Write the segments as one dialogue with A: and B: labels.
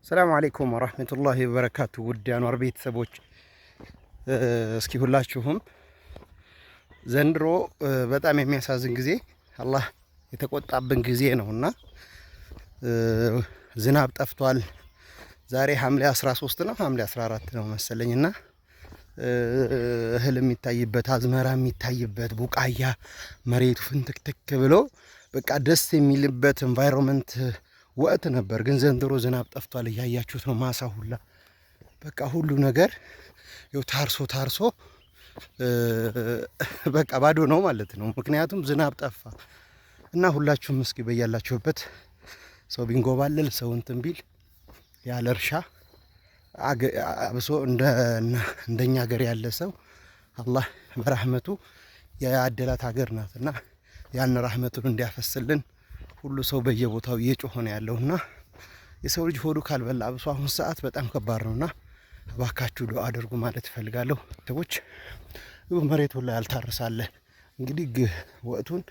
A: ሰላም አለይኩም ወራህመቱላሂ ወበረካቱ። ውድ የአንዋር ቤተሰቦች እስኪ ሁላችሁም ዘንድሮ በጣም የሚያሳዝን ጊዜ አላህ የተቆጣብን ጊዜ ነውና ዝናብ ጠፍቷል። ዛሬ ሐምሌ 13 ነው፣ ሐምሌ 14 ነው መሰለኝና እህል የሚታይበት አዝመራ የሚታይበት ቡቃያ መሬቱ ፍንትክትክ ብሎ በቃ ደስ የሚልበት ኤንቫይሮንመንት ወቅት ነበር። ግን ዘንድሮ ዝናብ ጠፍቷል። እያያችሁት ነው። ማሳ ሁላ በቃ ሁሉ ነገር ያው ታርሶ በቃ ባዶ ነው ማለት ነው። ምክንያቱም ዝናብ ጠፋ እና ሁላችሁም እስኪ በያላችሁበት ሰው ቢንጎባለል ሰው እንትን ቢል ያለ እርሻ አብሶ እንደኛ ሀገር ያለ ሰው አላህ በረህመቱ ያደላት ሀገር ናትና ያን ረህመቱን እንዲያፈስልን ሁሉ ሰው በየቦታው እየጮኸ ነው ያለውና የሰው ልጅ ሆዱ ካልበላ አብሶ አሁን ሰዓት በጣም ከባድ ነውና እባካችሁ ዱአ አድርጉ ማለት እፈልጋለሁ። ሰዎች መሬቱ ላይ ያልታረሳለ እንግዲህ ወቅቱን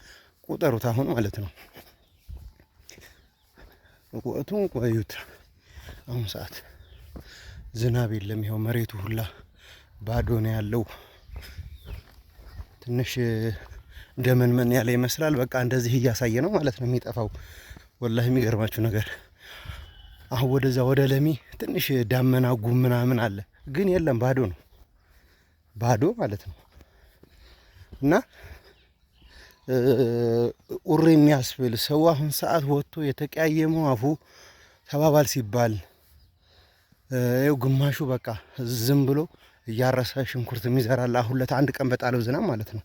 A: ቁጠሩት አሁን ማለት ነው። ወቅቱን ቆዩት። አሁን ሰዓት ዝናብ የለም። ይኸው መሬቱ ሁላ ባዶ ነው ያለው። ትንሽ ደመንመን ያለ ይመስላል። በቃ እንደዚህ እያሳየ ነው ማለት ነው የሚጠፋው። ወላሂ የሚገርማችሁ ነገር አሁን ወደዛ ወደ ለሚ ትንሽ ዳመና ጉም ምናምን አለ፣ ግን የለም ባዶ ነው፣ ባዶ ማለት ነው። እና ኡሪ የሚያስብል ሰው አሁን ሰዓት ወጥቶ የተቀያየመው አፉ ተባባል ሲባል ይኸው ግማሹ በቃ ዝም ብሎ እያረሰ ሽንኩርት የሚዘራል። አሁን አንድ ቀን በጣለው ዝናብ ማለት ነው።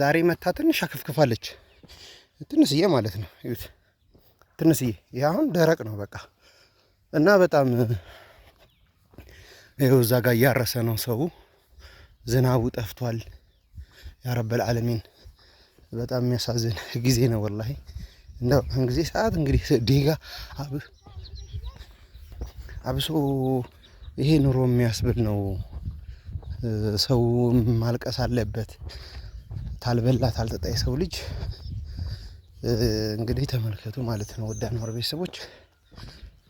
A: ዛሬ መታ ትንሽ አከፍክፋለች፣ ትንሽዬ ማለት ነው። እዩት፣ ትንሽዬ። ይሄ አሁን ደረቅ ነው በቃ። እና በጣም ይኸው እዛ ጋር እያረሰ ነው ሰው። ዝናቡ ጠፍቷል። ያ ረበል ዓለሚን በጣም የሚያሳዝን ጊዜ ነው ወላሂ። እንደው ጊዜ ሰዓት እንግዲህ ዴጋ አብሶ ይሄ ኑሮ የሚያስብል ነው። ሰው ማልቀስ አለበት። ታልበላ ታልጠጣ የሰው ልጅ እንግዲህ ተመልከቱ ማለት ነው። ወደ አንዋር ቤተሰቦች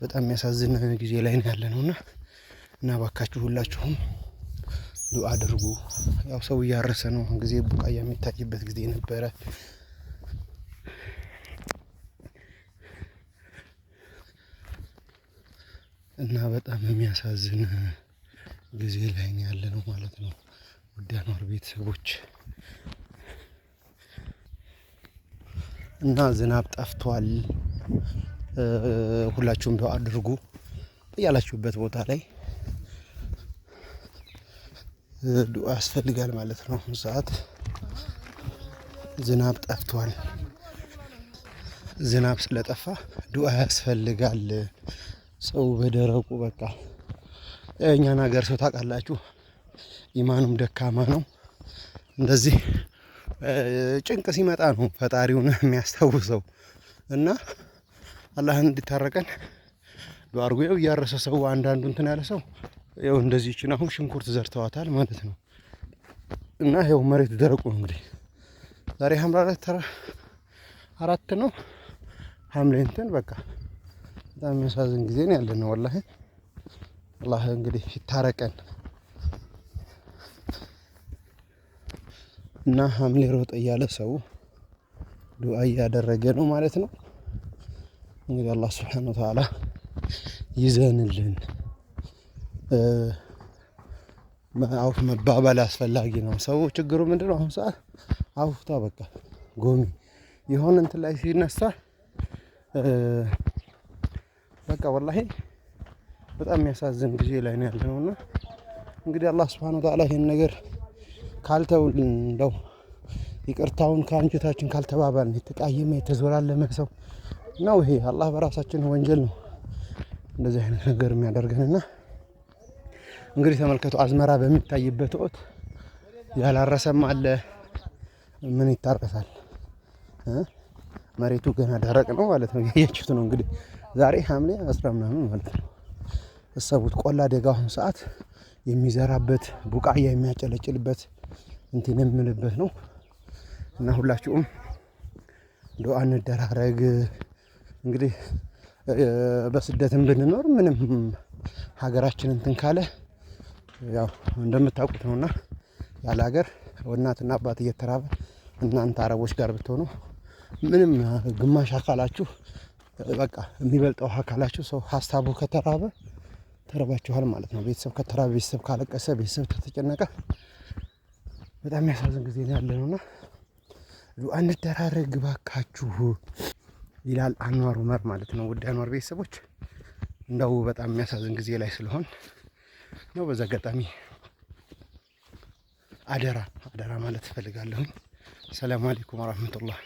A: በጣም የሚያሳዝን ጊዜ ላይ ነው ያለነውና እና ባካችሁ ሁላችሁም ዱአ አድርጉ። ያው ሰው እያረሰ ነው። ጊዜ ቡቃያ የሚታይበት ጊዜ ነበረ። እና በጣም የሚያሳዝን ጊዜ ላይ ነው ያለነው ማለት ነው። ውድ አንዋር ቤተሰቦች እና ዝናብ ጠፍቷል። ሁላችሁም ዱአ አድርጉ ያላችሁበት ቦታ ላይ ዱአ ያስፈልጋል ማለት ነው። ሰዓት ዝናብ ጠፍቷል። ዝናብ ስለጠፋ ዱአ ያስፈልጋል። ሰው በደረቁ በቃ እኛን ሀገር ሰው ታውቃላችሁ፣ ኢማኑም ደካማ ነው። እንደዚህ ጭንቅ ሲመጣ ነው ፈጣሪውን የሚያስታውሰው እና አላህን እንዲታረቀን ዱአ አድርጉ። ያው እያረሰ ሰው አንዳንዱ እንትን ያለ ሰው ያው እንደዚህ ይችን አሁን ሽንኩርት ዘርተዋታል ማለት ነው። እና ያው መሬት ደረቁ ነው እንግዲህ ዛሬ ሐምሌ 4 ነው። ሐምሌ እንትን በቃ በጣም የሚያሳዝን ጊዜ ነው ያለነው ወላሂ። አላህ እንግዲህ ይታረቀን እና ሐምሌ ሮጥ እያለ ሰው ዱአ እያደረገ ነው ማለት ነው። እንግዲህ አላህ ሱብሓነሁ ወተዓላ ይዘንልን። አውፍ መባባል አስፈላጊ ነው። ሰው ችግሩ ምንድነው? አሁን ሰዓት አውፍታ በቃ ጎሚ የሆነ እንትን ላይ ሲነሳ በቃ ወላሂ በጣም የሚያሳዝን ጊዜ ላይ ነው ያለነውና እንግዲህ አላህ ሱብሓነሁ ወተዓላ ይሄን ነገር ካልተውልን እንደው ይቅርታውን ከአንጀታችን ካልተባባልን የተቃየመ የተዞላለመ ሰው ነው ይሄ። አላህ በራሳችን ወንጀል ነው እንደዚህ አይነት ነገር የሚያደርገንና እንግዲህ ተመልከቱ። አዝመራ በሚታይበት ወቅት ያላረሰም አለ። ምን ይታረሳል? መሬቱ ገና ደረቅ ነው ማለት ነው። ያያችሁት ነው እንግዲህ ዛሬ ሐምሌ 10 ምናምን ማለት ነው። እሰቡት። ቆላ ደጋውን ሰዓት የሚዘራበት ቡቃያ የሚያጨለጭልበት እንትን የምልበት ነው እና ሁላችሁም ዱአ እንደራረግ። እንግዲህ በስደትም ብንኖር ምንም ሀገራችን እንትን ካለ ያው እንደምታውቁት ነውና ያለ ሀገር እናትና አባት እየተራበ እናንተ አረቦች ጋር ብትሆኑ ምንም ግማሽ አካላችሁ በቃ የሚበልጠው አካላችሁ ሰው ሀሳቡ ከተራበ ተረባችኋል ማለት ነው። ቤተሰብ ከተራበ፣ ቤተሰብ ካለቀሰ፣ ቤተሰብ ከተጨነቀ በጣም የሚያሳዝን ጊዜ ነው ያለነውና ዱአ እንደራረግ ባካችሁ ይላል አንዋር ኡመር ማለት ነው። ውድ አንዋር ቤተሰቦች እንደው በጣም የሚያሳዝን ጊዜ ላይ ስለሆን ነው። በዛ አጋጣሚ አደራ ማለት እፈልጋለሁ። ሰላም አለይኩም ወራህመቱላህ